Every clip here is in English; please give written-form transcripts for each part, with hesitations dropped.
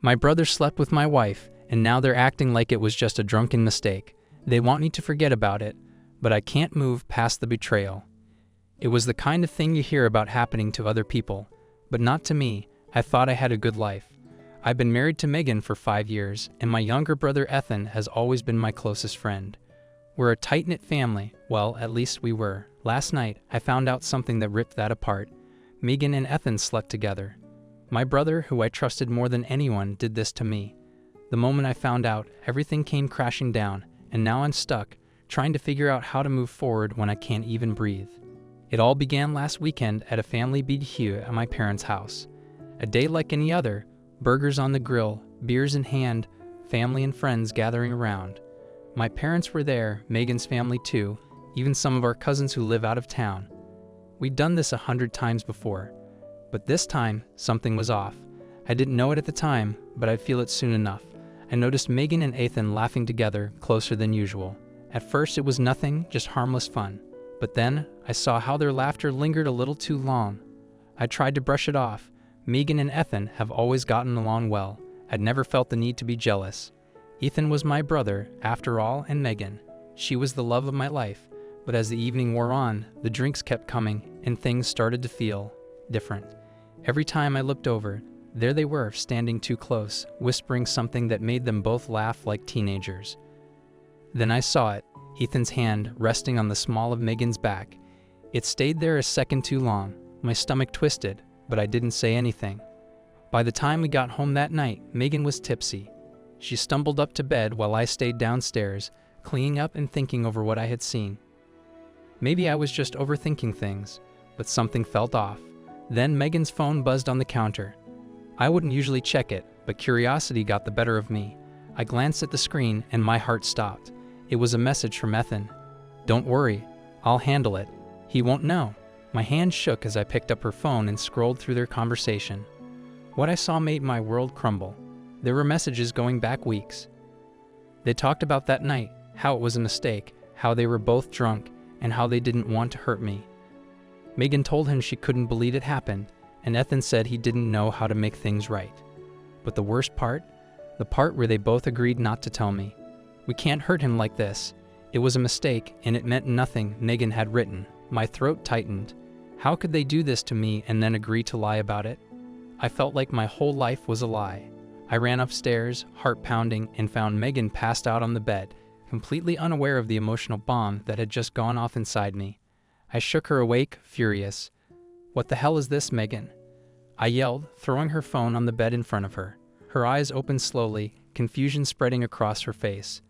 My brother slept with my wife, and now they're acting like it was just a drunken mistake. They want me to forget about it, but I can't move past the betrayal. It was the kind of thing you hear about happening to other people, but not to me. I thought I had a good life. I've been married to Megan for 5 years, and my younger brother Ethan has always been my closest friend. We're a tight-knit family. Well, at least we were. Last night, I found out something that ripped that apart. Megan and Ethan slept together. My brother, who I trusted more than anyone, did this to me. The moment I found out, everything came crashing down, and now I'm stuck, trying to figure out how to move forward when I can't even breathe. It all began last weekend at a family BBQ at my parents' house. A day like any other, burgers on the grill, beers in hand, family and friends gathering around. My parents were there, Megan's family too, even some of our cousins who live out of town. We'd done this 100 times before, but this time, something was off. I didn't know it at the time, but I'd feel it soon enough. I noticed Megan and Ethan laughing together, closer than usual. At first it was nothing, just harmless fun. But then, I saw how their laughter lingered a little too long. I tried to brush it off. Megan and Ethan have always gotten along well. I'd never felt the need to be jealous. Ethan was my brother, after all, and Megan. She was the love of my life. But as the evening wore on, the drinks kept coming, and things started to feel different. Every time I looked over, there they were, standing too close, whispering something that made them both laugh like teenagers. Then I saw it, Ethan's hand resting on the small of Megan's back. It stayed there a second too long. My stomach twisted, but I didn't say anything. By the time we got home that night, Megan was tipsy. She stumbled up to bed while I stayed downstairs, cleaning up and thinking over what I had seen. Maybe I was just overthinking things, but something felt off. Then Megan's phone buzzed on the counter. I wouldn't usually check it, but curiosity got the better of me. I glanced at the screen and my heart stopped. It was a message from Ethan. "Don't worry, I'll handle it. He won't know." My hand shook as I picked up her phone and scrolled through their conversation. What I saw made my world crumble. There were messages going back weeks. They talked about that night, how it was a mistake, how they were both drunk, and how they didn't want to hurt me. Megan told him she couldn't believe it happened, and Ethan said he didn't know how to make things right. But the worst part? The part where they both agreed not to tell me. We can't hurt him like this. It was a mistake, and it meant nothing Megan had written. My throat tightened. How could they do this to me and then agree to lie about it? I felt like my whole life was a lie. I ran upstairs, heart pounding, and found Megan passed out on the bed, completely unaware of the emotional bomb that had just gone off inside me. I shook her awake, furious. "What the hell is this, Megan?" I yelled, throwing her phone on the bed in front of her. Her eyes opened slowly, confusion spreading across her face.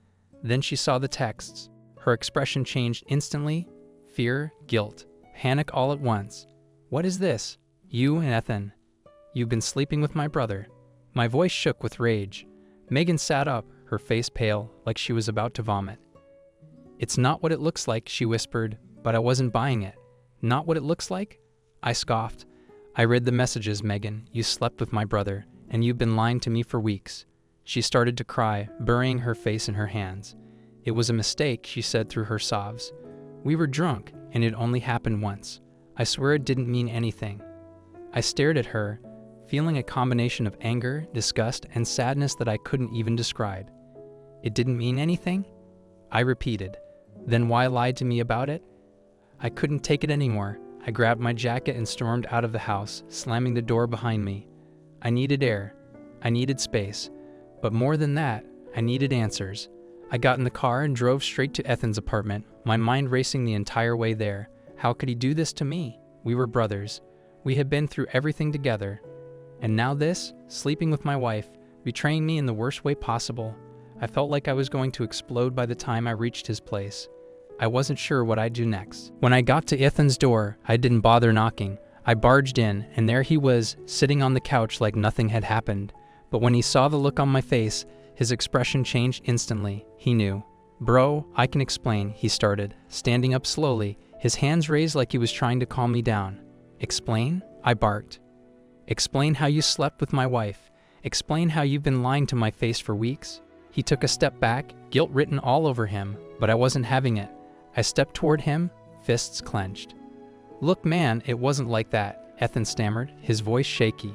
Then she saw the texts. Her expression changed instantly. Fear, guilt, panic all at once. "What is this? You and Ethan. You've been sleeping with my brother." My voice shook with rage. Megan sat up, her face pale, like she was about to vomit. "It's not what it looks like," she whispered, but I wasn't buying it. "Not what it looks like?" I scoffed. "I read the messages, Megan. You slept with my brother, and you've been lying to me for weeks." She started to cry, burying her face in her hands. "It was a mistake," she said through her sobs. "We were drunk, and it only happened once. I swear it didn't mean anything." I stared at her, feeling a combination of anger, disgust, and sadness that I couldn't even describe. "It didn't mean anything?" I repeated. "Then why lie to me about it?" I couldn't take it anymore. I grabbed my jacket and stormed out of the house, slamming the door behind me. I needed air. I needed space. But more than that, I needed answers. I got in the car and drove straight to Ethan's apartment, my mind racing the entire way there. How could he do this to me? We were brothers. We had been through everything together. And now this, sleeping with my wife, betraying me in the worst way possible. I felt like I was going to explode by the time I reached his place. I wasn't sure what I'd do next. When I got to Ethan's door, I didn't bother knocking. I barged in, and there he was, sitting on the couch like nothing had happened. But when he saw the look on my face, his expression changed instantly. He knew. "Bro, I can explain," he started, standing up slowly, his hands raised like he was trying to calm me down. "Explain?" I barked. "Explain how you slept with my wife. Explain how you've been lying to my face for weeks." He took a step back, guilt written all over him, but I wasn't having it. I stepped toward him, fists clenched. "Look, man, it wasn't like that," Ethan stammered, his voice shaky.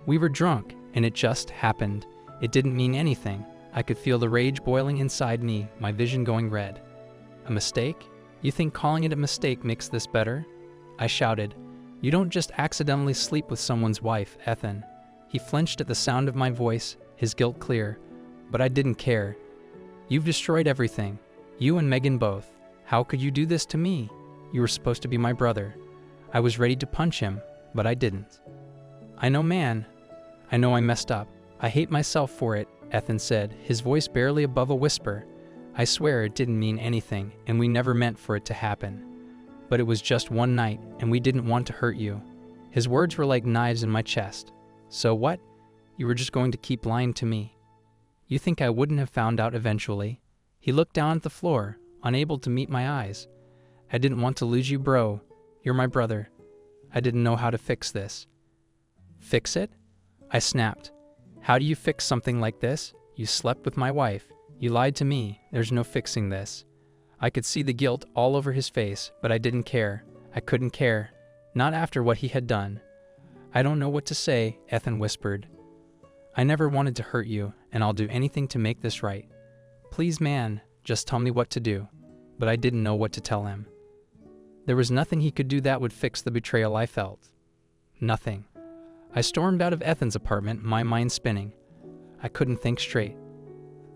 "We were drunk, and it just happened. It didn't mean anything. I could feel the rage boiling inside me, my vision going red. A mistake? You think calling it a mistake makes this better? I shouted. You don't just accidentally sleep with someone's wife, Ethan. He flinched at the sound of my voice, his guilt clear. But I didn't care. You've destroyed everything. You and Megan both. How could you do this to me? You were supposed to be my brother. I was ready to punch him, but I didn't. I know, man. I know I messed up. I hate myself for it, Ethan said, his voice barely above a whisper. I swear it didn't mean anything, and we never meant for it to happen. But it was just one night, and we didn't want to hurt you. His words were like knives in my chest. So what? You were just going to keep lying to me. You think I wouldn't have found out eventually? He looked down at the floor, unable to meet my eyes. I didn't want to lose you, bro. You're my brother. I didn't know how to fix this. Fix it? I snapped. How do you fix something like this? You slept with my wife. You lied to me. There's no fixing this. I could see the guilt all over his face, but I didn't care. I couldn't care. Not after what he had done. I don't know what to say, Ethan whispered. I never wanted to hurt you, and I'll do anything to make this right. Please, man, just tell me what to do. But I didn't know what to tell him. There was nothing he could do that would fix the betrayal I felt. Nothing. I stormed out of Ethan's apartment, my mind spinning. I couldn't think straight.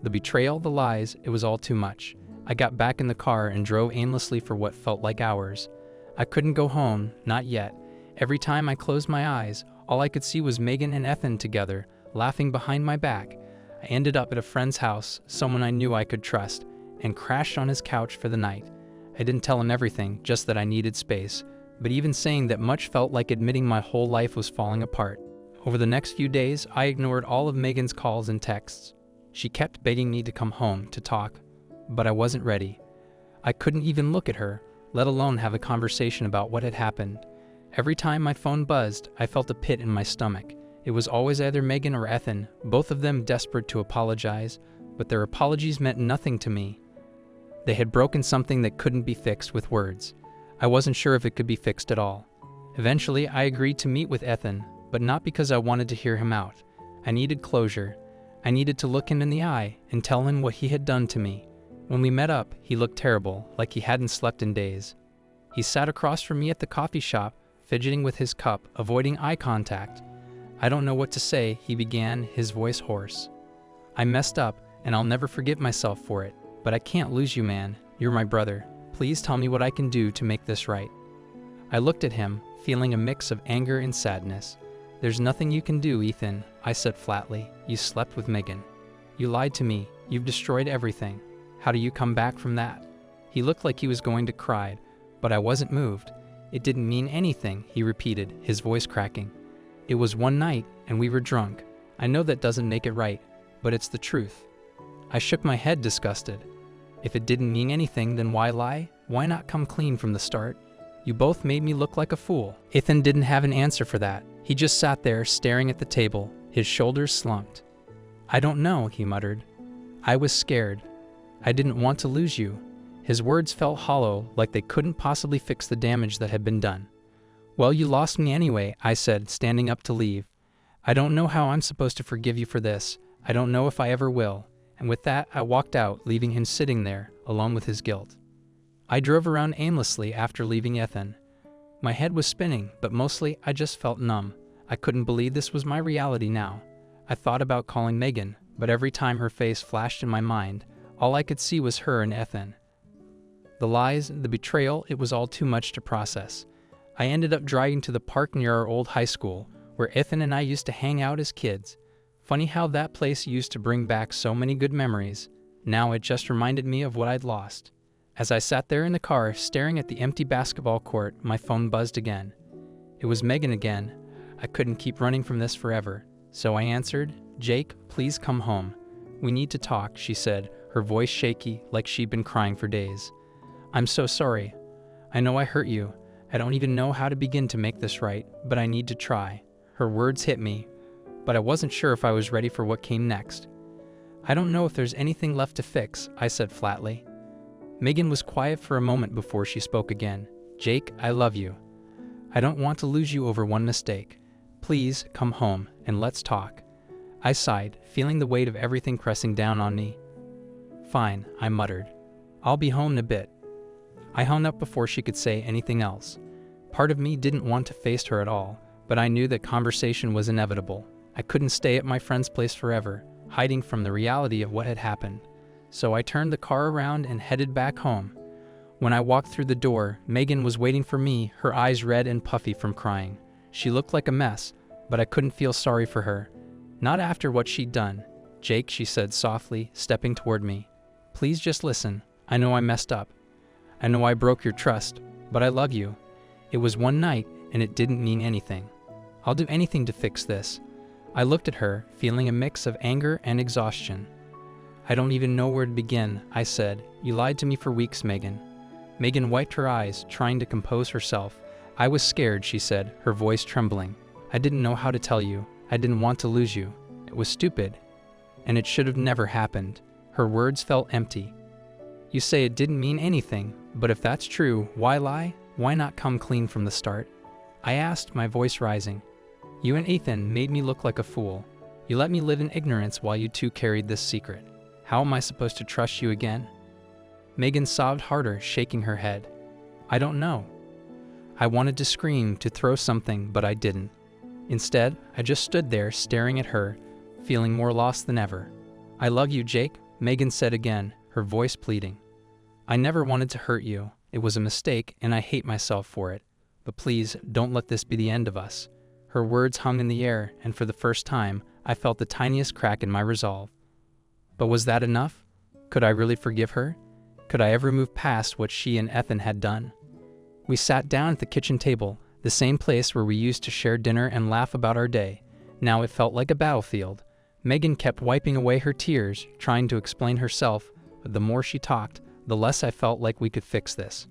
The betrayal, the lies, it was all too much. I got back in the car and drove aimlessly for what felt like hours. I couldn't go home, not yet. Every time I closed my eyes, all I could see was Megan and Ethan together, laughing behind my back. I ended up at a friend's house, someone I knew I could trust, and crashed on his couch for the night. I didn't tell him everything, just that I needed space. But even saying that much felt like admitting my whole life was falling apart. Over the next few days, I ignored all of Megan's calls and texts. She kept begging me to come home to talk, but I wasn't ready. I couldn't even look at her, let alone have a conversation about what had happened. Every time my phone buzzed, I felt a pit in my stomach. It was always either Megan or Ethan, both of them desperate to apologize, but their apologies meant nothing to me. They had broken something that couldn't be fixed with words. I wasn't sure if it could be fixed at all. Eventually, I agreed to meet with Ethan, but not because I wanted to hear him out. I needed closure. I needed to look him in the eye and tell him what he had done to me. When we met up, he looked terrible, like he hadn't slept in days. He sat across from me at the coffee shop, fidgeting with his cup, avoiding eye contact. I don't know what to say, he began, his voice hoarse. I messed up, and I'll never forgive myself for it. But I can't lose you, man. You're my brother. Please tell me what I can do to make this right. I looked at him, feeling a mix of anger and sadness. There's nothing you can do, Ethan, I said flatly. You slept with Megan. You lied to me. You've destroyed everything. How do you come back from that? He looked like he was going to cry, but I wasn't moved. It didn't mean anything, he repeated, his voice cracking. It was one night, and we were drunk. I know that doesn't make it right, but it's the truth. I shook my head, disgusted. If it didn't mean anything, then why lie? Why not come clean from the start? You both made me look like a fool. Ethan didn't have an answer for that. He just sat there, staring at the table, his shoulders slumped. I don't know, he muttered. I was scared. I didn't want to lose you. His words felt hollow, like they couldn't possibly fix the damage that had been done. Well, you lost me anyway, I said, standing up to leave. I don't know how I'm supposed to forgive you for this. I don't know if I ever will. And with that, I walked out, leaving him sitting there, alone with his guilt. I drove around aimlessly after leaving Ethan. My head was spinning, but mostly I just felt numb. I couldn't believe this was my reality now. I thought about calling Megan, but every time her face flashed in my mind, all I could see was her and Ethan. The lies, the betrayal, it was all too much to process. I ended up driving to the park near our old high school, where Ethan and I used to hang out as kids. Funny how that place used to bring back so many good memories. Now it just reminded me of what I'd lost. As I sat there in the car, staring at the empty basketball court, my phone buzzed again. It was Megan again. I couldn't keep running from this forever. So I answered, "Jake, please come home. We need to talk," she said, her voice shaky, like she'd been crying for days. "I'm so sorry. I know I hurt you. I don't even know how to begin to make this right, but I need to try." Her words hit me, but I wasn't sure if I was ready for what came next. "I don't know if there's anything left to fix," I said flatly. Megan was quiet for a moment before she spoke again. "Jake, I love you. I don't want to lose you over one mistake. Please come home and let's talk. I sighed, feeling the weight of everything pressing down on me. "Fine," I muttered. "I'll be home in a bit." I hung up before she could say anything else. Part of me didn't want to face her at all, but I knew that conversation was inevitable. I couldn't stay at my friend's place forever, hiding from the reality of what had happened. So I turned the car around and headed back home. When I walked through the door, Megan was waiting for me, her eyes red and puffy from crying. She looked like a mess, but I couldn't feel sorry for her. Not after what she'd done. "Jake," she said softly, stepping toward me. "Please just listen. I know I messed up. I know I broke your trust, but I love you. It was one night, and it didn't mean anything. I'll do anything to fix this." I looked at her, feeling a mix of anger and exhaustion. "I don't even know where to begin," I said. "You lied to me for weeks, Megan." Megan wiped her eyes, trying to compose herself. "I was scared," she said, her voice trembling. "I didn't know how to tell you. I didn't want to lose you. It was stupid. And it should have never happened." Her words felt empty. "You say it didn't mean anything, but if that's true, why lie? Why not come clean from the start?" I asked, my voice rising. "You and Ethan made me look like a fool. You let me live in ignorance while you two carried this secret. How am I supposed to trust you again?" Megan sobbed harder, shaking her head. "I don't know." I wanted to scream, to throw something, but I didn't. Instead, I just stood there staring at her, feeling more lost than ever. "I love you, Jake," Megan said again, her voice pleading. "I never wanted to hurt you. It was a mistake, and I hate myself for it. But please, don't let this be the end of us." Her words hung in the air, and for the first time, I felt the tiniest crack in my resolve. But was that enough? Could I really forgive her? Could I ever move past what she and Ethan had done? We sat down at the kitchen table, the same place where we used to share dinner and laugh about our day. Now it felt like a battlefield. Megan kept wiping away her tears, trying to explain herself, but the more she talked, the less I felt like we could fix this.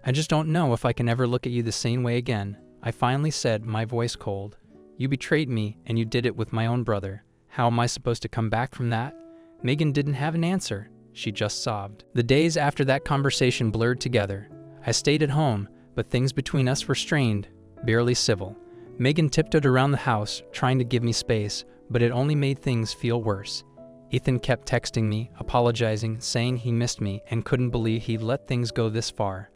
"I just don't know if I can ever look at you the same way again," I finally said, my voice cold. "You betrayed me, and you did it with my own brother. How am I supposed to come back from that?" Megan didn't have an answer. She just sobbed. The days after that conversation blurred together. I stayed at home, but things between us were strained, barely civil. Megan tiptoed around the house, trying to give me space, but it only made things feel worse. Ethan kept texting me, apologizing, saying he missed me and couldn't believe he'd let things go this far.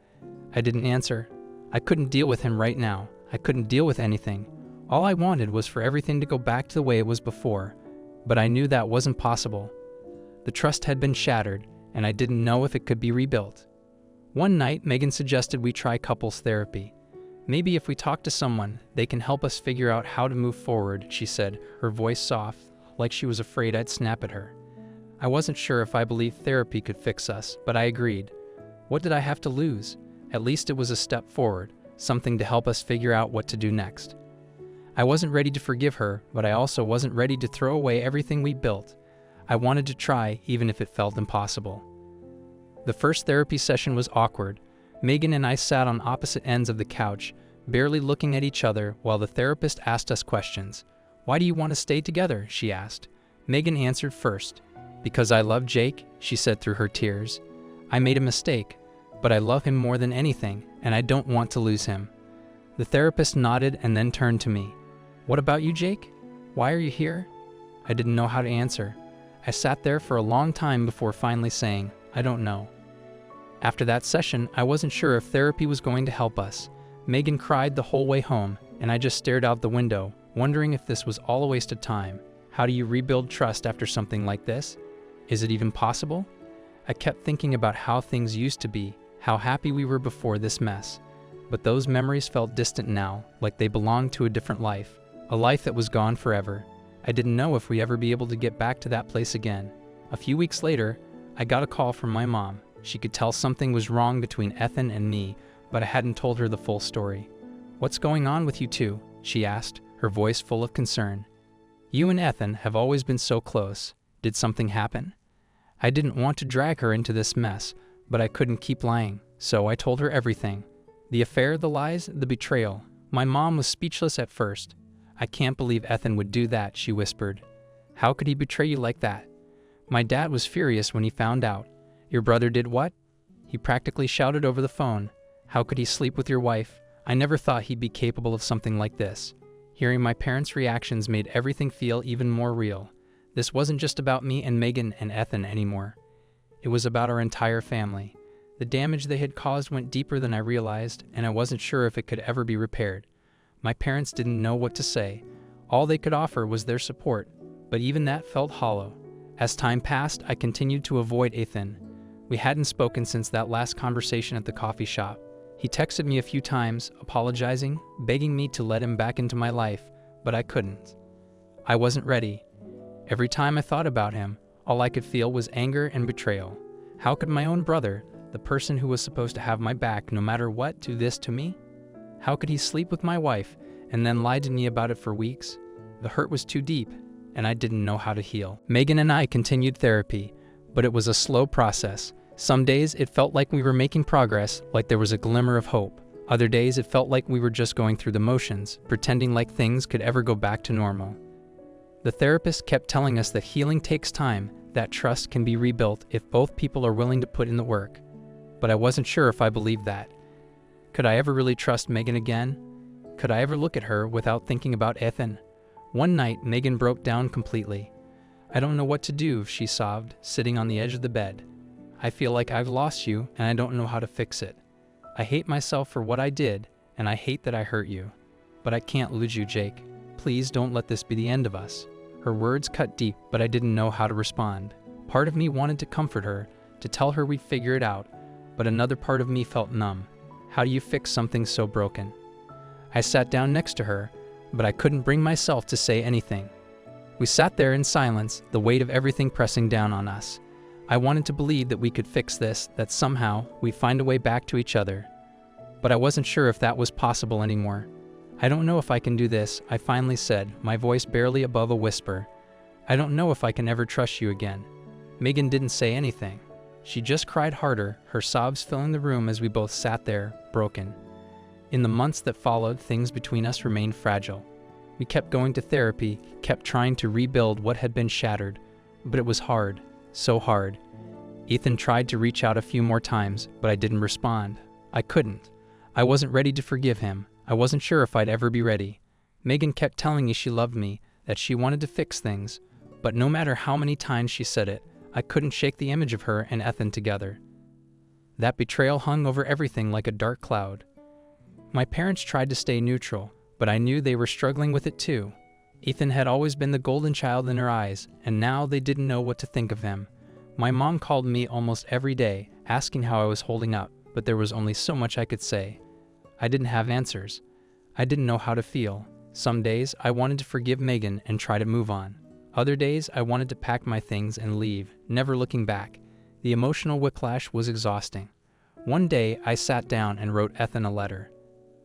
I didn't answer. I couldn't deal with him right now. I couldn't deal with anything. All I wanted was for everything to go back to the way it was before, but I knew that wasn't possible. The trust had been shattered, and I didn't know if it could be rebuilt. One night, Megan suggested we try couples therapy. "Maybe if we talk to someone, they can help us figure out how to move forward," she said, her voice soft, like she was afraid I'd snap at her. I wasn't sure if I believed therapy could fix us, but I agreed. What did I have to lose? At least it was a step forward, something to help us figure out what to do next. I wasn't ready to forgive her, but I also wasn't ready to throw away everything we built. I wanted to try, even if it felt impossible. The first therapy session was awkward. Megan and I sat on opposite ends of the couch, barely looking at each other while the therapist asked us questions. "Why do you want to stay together?" she asked. Megan answered first. "Because I love Jake," she said through her tears. "I made a mistake, but I love him more than anything, and I don't want to lose him." The therapist nodded and then turned to me. "What about you, Jake? Why are you here?" I didn't know how to answer. I sat there for a long time before finally saying, "I don't know." After that session, I wasn't sure if therapy was going to help us. Megan cried the whole way home, and I just stared out the window, wondering if this was all a waste of time. How do you rebuild trust after something like this? Is it even possible? I kept thinking about how things used to be, how happy we were before this mess. But those memories felt distant now, like they belonged to a different life, a life that was gone forever. I didn't know if we'd ever be able to get back to that place again. A few weeks later, I got a call from my mom. She could tell something was wrong between Ethan and me, but I hadn't told her the full story. "What's going on with you two?" she asked, her voice full of concern. "You and Ethan have always been so close. Did something happen?" I didn't want to drag her into this mess, but I couldn't keep lying, so I told her everything. The affair, the lies, the betrayal. My mom was speechless at first. "I can't believe Ethan would do that," she whispered. "How could he betray you like that?" My dad was furious when he found out. "Your brother did what?" He practically shouted over the phone. "How could he sleep with your wife? I never thought he'd be capable of something like this." Hearing my parents' reactions made everything feel even more real. This wasn't just about me and Megan and Ethan anymore. It was about our entire family. The damage they had caused went deeper than I realized, and I wasn't sure if it could ever be repaired. My parents didn't know what to say. All they could offer was their support, but even that felt hollow. As time passed, I continued to avoid Ethan. We hadn't spoken since that last conversation at the coffee shop. He texted me a few times, apologizing, begging me to let him back into my life, but I couldn't. I wasn't ready. Every time I thought about him, all I could feel was anger and betrayal. How could my own brother, the person who was supposed to have my back no matter what, do this to me? How could he sleep with my wife and then lie to me about it for weeks? The hurt was too deep, and I didn't know how to heal. Megan and I continued therapy, but it was a slow process. Some days it felt like we were making progress, like there was a glimmer of hope. Other days it felt like we were just going through the motions, pretending like things could ever go back to normal. The therapist kept telling us that healing takes time, that trust can be rebuilt if both people are willing to put in the work. But I wasn't sure if I believed that. Could I ever really trust Megan again? Could I ever look at her without thinking about Ethan? One night, Megan broke down completely. "I don't know what to do," she sobbed, sitting on the edge of the bed. "I feel like I've lost you, and I don't know how to fix it. I hate myself for what I did, and I hate that I hurt you. But I can't lose you, Jake. Please don't let this be the end of us." Her words cut deep, but I didn't know how to respond. Part of me wanted to comfort her, to tell her we'd figure it out, but another part of me felt numb. How do you fix something so broken? I sat down next to her, but I couldn't bring myself to say anything. We sat there in silence, the weight of everything pressing down on us. I wanted to believe that we could fix this, that somehow we'd find a way back to each other. But I wasn't sure if that was possible anymore. "I don't know if I can do this," I finally said, my voice barely above a whisper. "I don't know if I can ever trust you again." Megan didn't say anything. She just cried harder, her sobs filling the room as we both sat there, broken. In the months that followed, things between us remained fragile. We kept going to therapy, kept trying to rebuild what had been shattered, but it was hard, so hard. Ethan tried to reach out a few more times, but I didn't respond. I couldn't. I wasn't ready to forgive him. I wasn't sure if I'd ever be ready. Megan kept telling me she loved me, that she wanted to fix things, but no matter how many times she said it, I couldn't shake the image of her and Ethan together. That betrayal hung over everything like a dark cloud. My parents tried to stay neutral, but I knew they were struggling with it too. Ethan had always been the golden child in her eyes, and now they didn't know what to think of him. My mom called me almost every day, asking how I was holding up, but there was only so much I could say. I didn't have answers. I didn't know how to feel. Some days I wanted to forgive Megan and try to move on. Other days I wanted to pack my things and leave, never looking back. The emotional whiplash was exhausting. One day I sat down and wrote Ethan a letter.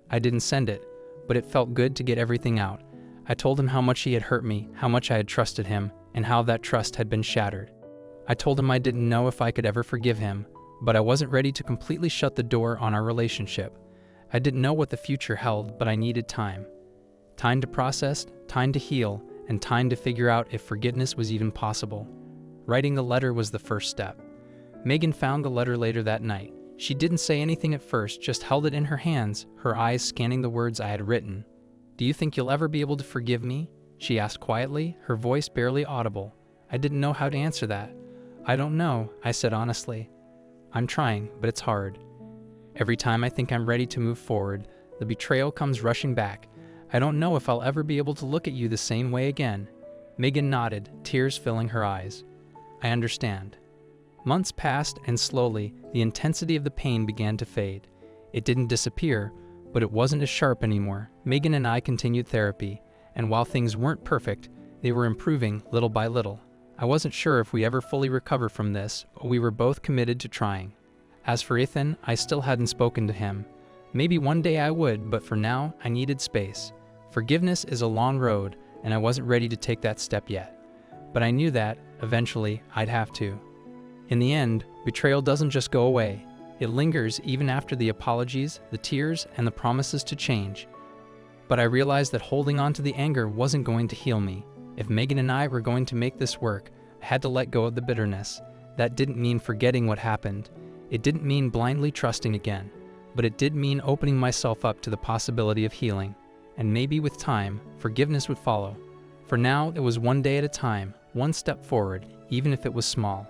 I didn't send it, but it felt good to get everything out. I told him how much he had hurt me, how much I had trusted him, and how that trust had been shattered. I told him I didn't know if I could ever forgive him, but I wasn't ready to completely shut the door on our relationship. I didn't know what the future held, but I needed time. Time to process, time to heal, and time to figure out if forgiveness was even possible. Writing the letter was the first step. Megan found the letter later that night. She didn't say anything at first, just held it in her hands, her eyes scanning the words I had written. "Do you think you'll ever be able to forgive me?" she asked quietly, her voice barely audible. I didn't know how to answer that. "I don't know," I said honestly. "I'm trying, but it's hard. Every time I think I'm ready to move forward, the betrayal comes rushing back. I don't know if I'll ever be able to look at you the same way again." Megan nodded, tears filling her eyes. "I understand." Months passed, and slowly, the intensity of the pain began to fade. It didn't disappear, but it wasn't as sharp anymore. Megan and I continued therapy, and while things weren't perfect, they were improving little by little. I wasn't sure if we ever fully recover from this, but we were both committed to trying. As for Ethan, I still hadn't spoken to him. Maybe one day I would, but for now, I needed space. Forgiveness is a long road, and I wasn't ready to take that step yet. But I knew that, eventually, I'd have to. In the end, betrayal doesn't just go away. It lingers even after the apologies, the tears, and the promises to change. But I realized that holding on to the anger wasn't going to heal me. If Megan and I were going to make this work, I had to let go of the bitterness. That didn't mean forgetting what happened. It didn't mean blindly trusting again. But it did mean opening myself up to the possibility of healing. and maybe with time, forgiveness would follow. For now, it was one day at a time, one step forward, even if it was small.